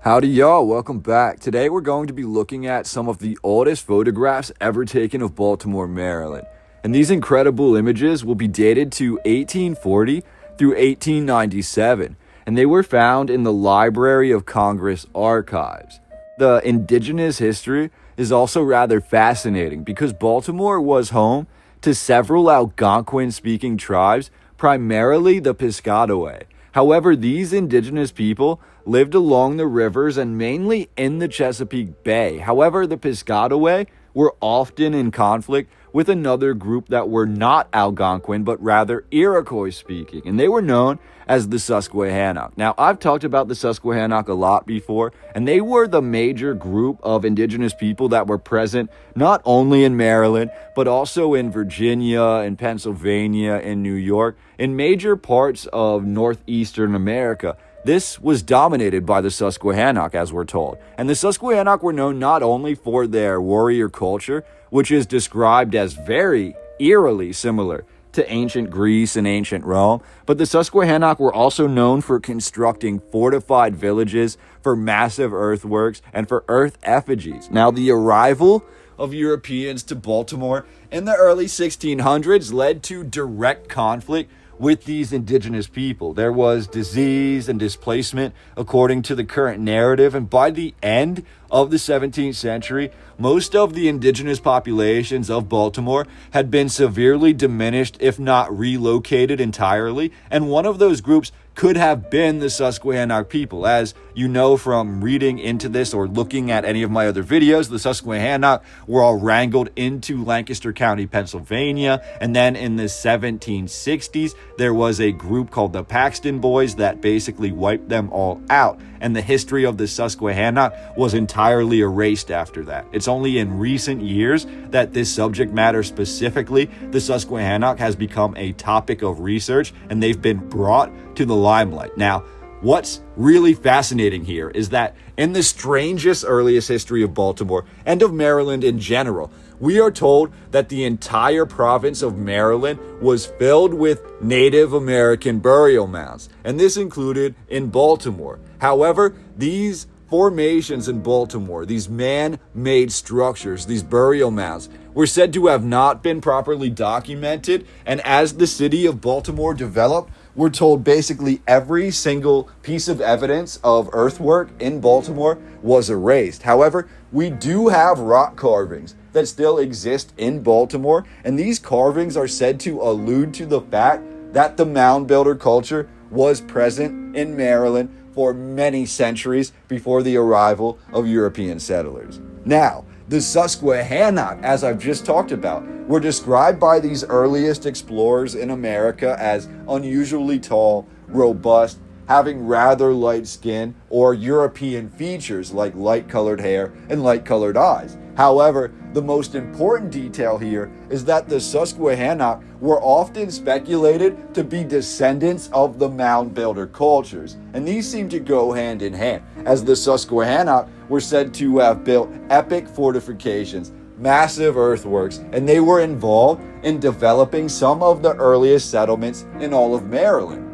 Howdy y'all, welcome back. Today we're going to be looking at some of the oldest photographs ever taken of Baltimore, Maryland. And these incredible images will be dated to 1840 through 1897, and they were found in the Library of Congress archives. The indigenous history is also rather fascinating because Baltimore was home to several Algonquin-speaking tribes, primarily the Piscataway. However, these indigenous people lived along the rivers and mainly in the Chesapeake Bay. However, the Piscataway were often in conflict with another group that were not Algonquin, but rather Iroquois speaking, and they were known as the Susquehannock. Now, I've talked about the Susquehannock a lot before, and they were the major group of indigenous people that were present not only in Maryland, but also in Virginia, in Pennsylvania, in New York, in major parts of northeastern America. This was dominated by the Susquehannock, as we're told. And the Susquehannock were known not only for their warrior culture, which is described as very eerily similar to ancient Greece and ancient Rome, but the Susquehannock were also known for constructing fortified villages, for massive earthworks, and for earth effigies. Now, the arrival of Europeans to Baltimore in the early 1600s led to direct conflict with these indigenous people. There was disease and displacement according to the current narrative, and by the end of the 17th century, most of the indigenous populations of Baltimore had been severely diminished, if not relocated entirely, and one of those groups could have been the Susquehannock people. As you know from reading into this or looking at any of my other videos, the Susquehannock were all wrangled into Lancaster County, Pennsylvania, and then in the 1760s, there was a group called the Paxton Boys that basically wiped them all out, and the history of the Susquehannock was entirely erased after that. It's only in recent years that this subject matter, specifically the Susquehannock, has become a topic of research, and they've been brought to the limelight. Now, what's really fascinating here is that in the strangest earliest history of Baltimore and of Maryland in general, we are told that the entire province of Maryland was filled with Native American burial mounds, and this included in Baltimore. However, these formations in Baltimore, these man-made structures, these burial mounds, were said to have not been properly documented, and as the city of Baltimore developed, we're told basically every single piece of evidence of earthwork in Baltimore was erased. However, we do have rock carvings that still exist in Baltimore, and these carvings are said to allude to the fact that the mound builder culture was present in Maryland for many centuries before the arrival of European settlers. Now, the Susquehannock, as I've just talked about, were described by these earliest explorers in America as unusually tall, robust, having rather light skin or European features like light-colored hair and light-colored eyes. However, the most important detail here is that the Susquehannock were often speculated to be descendants of the mound builder cultures, and these seem to go hand in hand, as the Susquehannock were said to have built epic fortifications, massive earthworks, and they were involved in developing some of the earliest settlements in all of Maryland.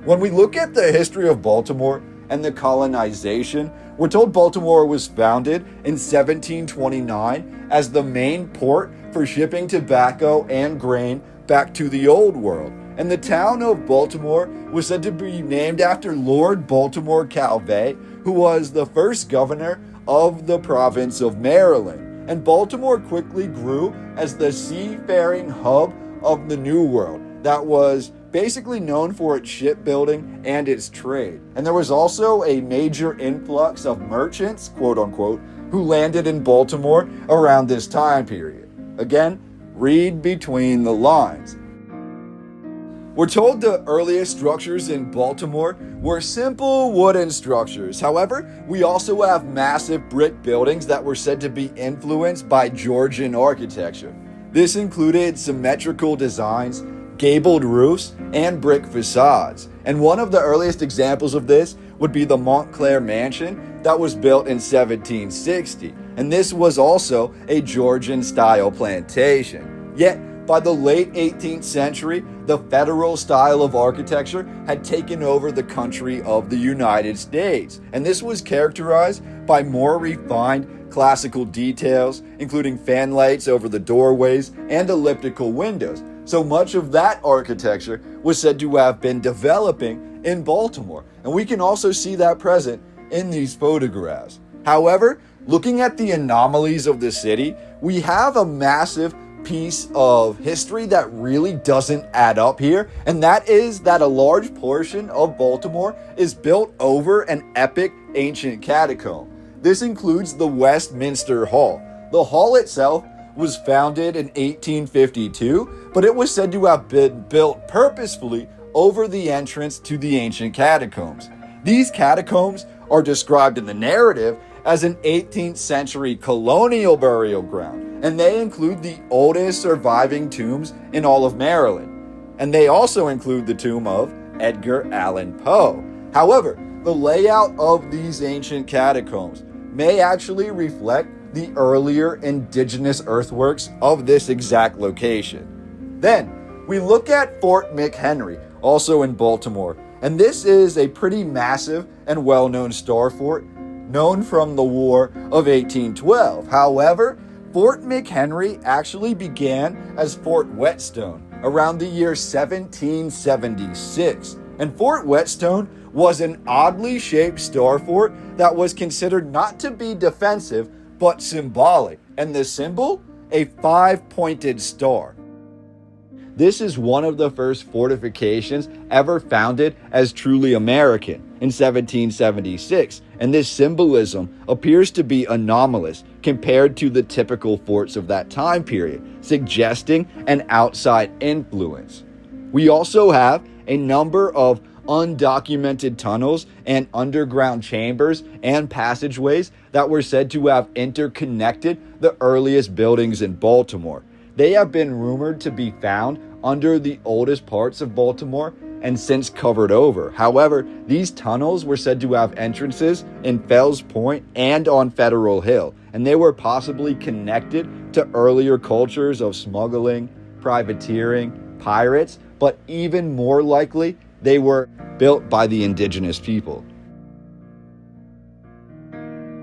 When we look at the history of Baltimore and the colonization, we're told Baltimore was founded in 1729 as the main port for shipping tobacco and grain back to the Old World. And the town of Baltimore was said to be named after Lord Baltimore Calvé, who was the first governor of the province of Maryland. And Baltimore quickly grew as the seafaring hub of the New World that was basically known for its shipbuilding and its trade. And there was also a major influx of merchants, quote unquote, who landed in Baltimore around this time period. Again, read between the lines. We're told the earliest structures in Baltimore were simple wooden structures. However, we also have massive brick buildings that were said to be influenced by Georgian architecture. This included symmetrical designs, gabled roofs, and brick facades. And one of the earliest examples of this would be the Montclair Mansion that was built in 1760. And this was also a Georgian-style plantation. Yet, by the late 18th century, the federal style of architecture had taken over the country of the United States, and this was characterized by more refined classical details, including fan lights over the doorways and elliptical windows. So much of that architecture was said to have been developing in Baltimore, and we can also see that present in these photographs. However, looking at the anomalies of the city, we have a massive piece of history that really doesn't add up here, and that is that a large portion of Baltimore is built over an epic ancient catacomb. This includes the Westminster Hall. The hall itself was founded in 1852, but it was said to have been built purposefully over the entrance to the ancient catacombs. These catacombs are described in the narrative as an 18th century colonial burial ground, and they include the oldest surviving tombs in all of Maryland. And they also include the tomb of Edgar Allan Poe. However, the layout of these ancient catacombs may actually reflect the earlier indigenous earthworks of this exact location. Then, we look at Fort McHenry, also in Baltimore, and this is a pretty massive and well-known star fort known from the War of 1812. However, Fort McHenry actually began as Fort Whetstone around the year 1776. And Fort Whetstone was an oddly shaped star fort that was considered not to be defensive, but symbolic. And the symbol? A 5-pointed star. This is one of the first fortifications ever founded as truly American in 1776, and this symbolism appears to be anomalous compared to the typical forts of that time period, suggesting an outside influence. We also have a number of undocumented tunnels and underground chambers and passageways that were said to have interconnected the earliest buildings in Baltimore. They have been rumored to be found under the oldest parts of Baltimore and since covered over. However, these tunnels were said to have entrances in Fells Point and on Federal Hill, and they were possibly connected to earlier cultures of smuggling, privateering, pirates, but even more likely, they were built by the indigenous people.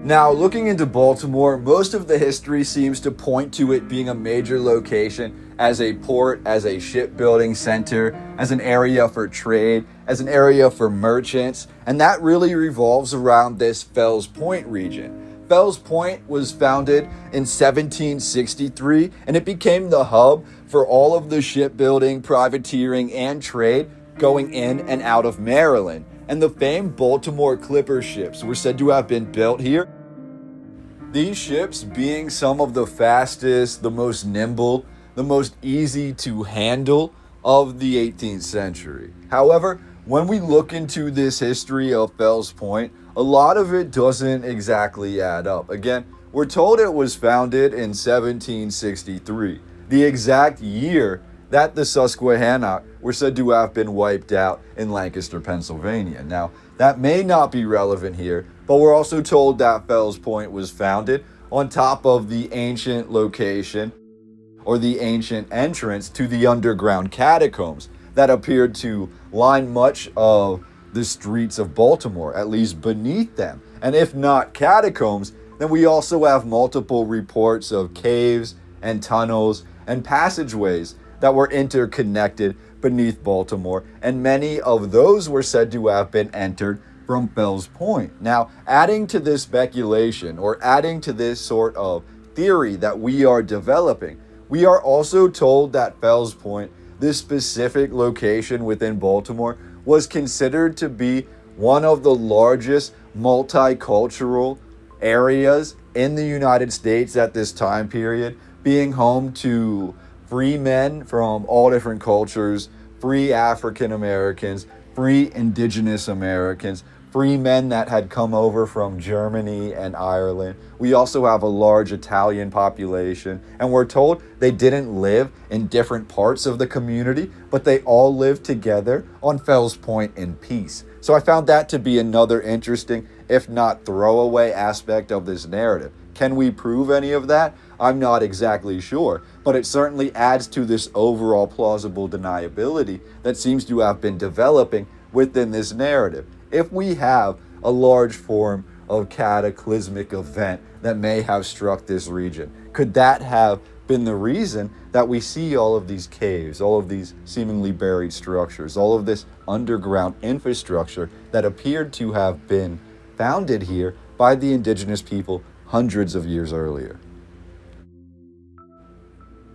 Now, looking into Baltimore, most of the history seems to point to it being a major location as a port, as a shipbuilding center, as an area for trade, as an area for merchants, and that really revolves around this Fells Point region. Fells Point was founded in 1763, and it became the hub for all of the shipbuilding, privateering, and trade going in and out of Maryland. And the famed Baltimore Clipper ships were said to have been built here. These ships being some of the fastest, the most nimble, the most easy to handle of the 18th century. However, when we look into this history of Fells Point, a lot of it doesn't exactly add up. Again, we're told it was founded in 1763, the exact year that the Susquehannock were said to have been wiped out in Lancaster, Pennsylvania. Now, that may not be relevant here, but we're also told that Fells Point was founded on top of the ancient location or the ancient entrance to the underground catacombs that appeared to line much of the streets of Baltimore, at least beneath them. And if not catacombs, then we also have multiple reports of caves and tunnels and passageways that were interconnected beneath Baltimore, and many of those were said to have been entered from Fells Point. Now, adding to this speculation, or adding to this sort of theory that we are developing, we are also told that Fells Point, this specific location within Baltimore, was considered to be one of the largest multicultural areas in the United States at this time period, being home to free men from all different cultures, free African Americans, free Indigenous Americans, free men that had come over from Germany and Ireland. We also have a large Italian population, and we're told they didn't live in different parts of the community, but they all lived together on Fells Point in peace. So I found that to be another interesting, if not throwaway, aspect of this narrative. Can we prove any of that? I'm not exactly sure, but it certainly adds to this overall plausible deniability that seems to have been developing within this narrative. If we have a large form of cataclysmic event that may have struck this region, could that have been the reason that we see all of these caves, all of these seemingly buried structures, all of this underground infrastructure that appeared to have been founded here by the indigenous people hundreds of years earlier?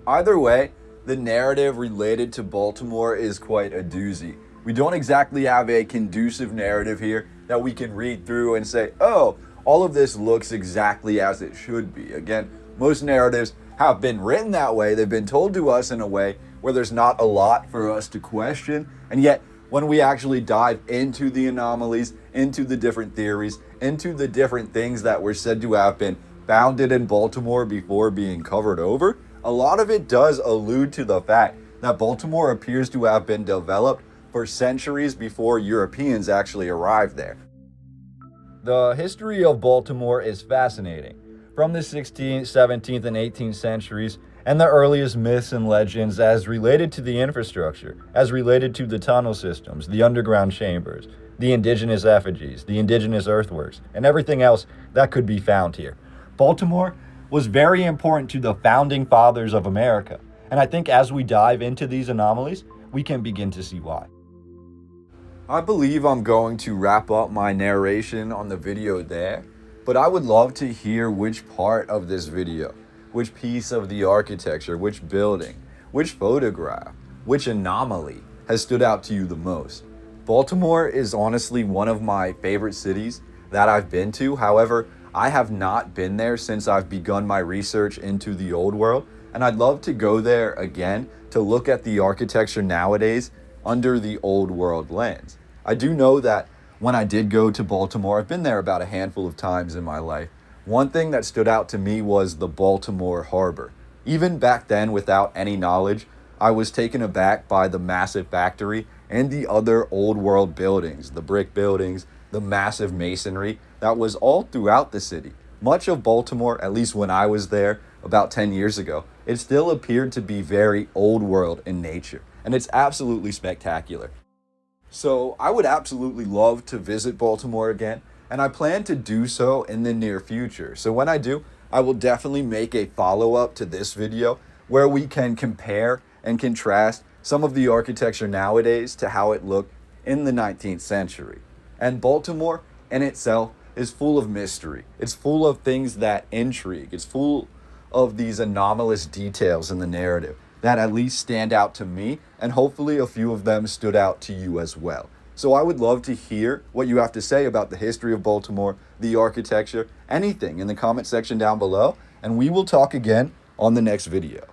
Either way, the narrative related to Baltimore is quite a doozy. We don't exactly have a conducive narrative here that we can read through and say, oh, all of this looks exactly as it should be. Again, most narratives have been written that way. They've been told to us in a way where there's not a lot for us to question. And yet, when we actually dive into the anomalies, into the different theories, into the different things that were said to have been founded in Baltimore before being covered over, a lot of it does allude to the fact that Baltimore appears to have been developed for centuries before Europeans actually arrived there. The history of Baltimore is fascinating. From the 16th, 17th, and 18th centuries, and the earliest myths and legends as related to the infrastructure, as related to the tunnel systems, the underground chambers, the indigenous effigies, the indigenous earthworks, and everything else that could be found here. Baltimore was very important to the founding fathers of America, and I think as we dive into these anomalies, we can begin to see why. I believe I'm going to wrap up my narration on the video there, but I would love to hear which part of this video, which piece of the architecture, which building, which photograph, which anomaly has stood out to you the most. Baltimore is honestly one of my favorite cities that I've been to. However, I have not been there since I've begun my research into the old world, and I'd love to go there again to look at the architecture nowadays under the old world lens. I do know that when I did go to Baltimore, I've been there about a handful of times in my life. One thing that stood out to me was the Baltimore Harbor. Even back then, without any knowledge, I was taken aback by the massive factory and the other old world buildings, the brick buildings, the massive masonry that was all throughout the city. Much of Baltimore, at least when I was there about 10 years ago, it still appeared to be very old world in nature, and it's absolutely spectacular. So I would absolutely love to visit Baltimore again, and I plan to do so in the near future. So when I do, I will definitely make a follow-up to this video where we can compare and contrast some of the architecture nowadays to how it looked in the 19th century. And Baltimore in itself is full of mystery. It's full of things that intrigue. It's full of these anomalous details in the narrative that at least stand out to me, and hopefully a few of them stood out to you as well. So I would love to hear what you have to say about the history of Baltimore, the architecture, anything in the comment section down below, and we will talk again on the next video.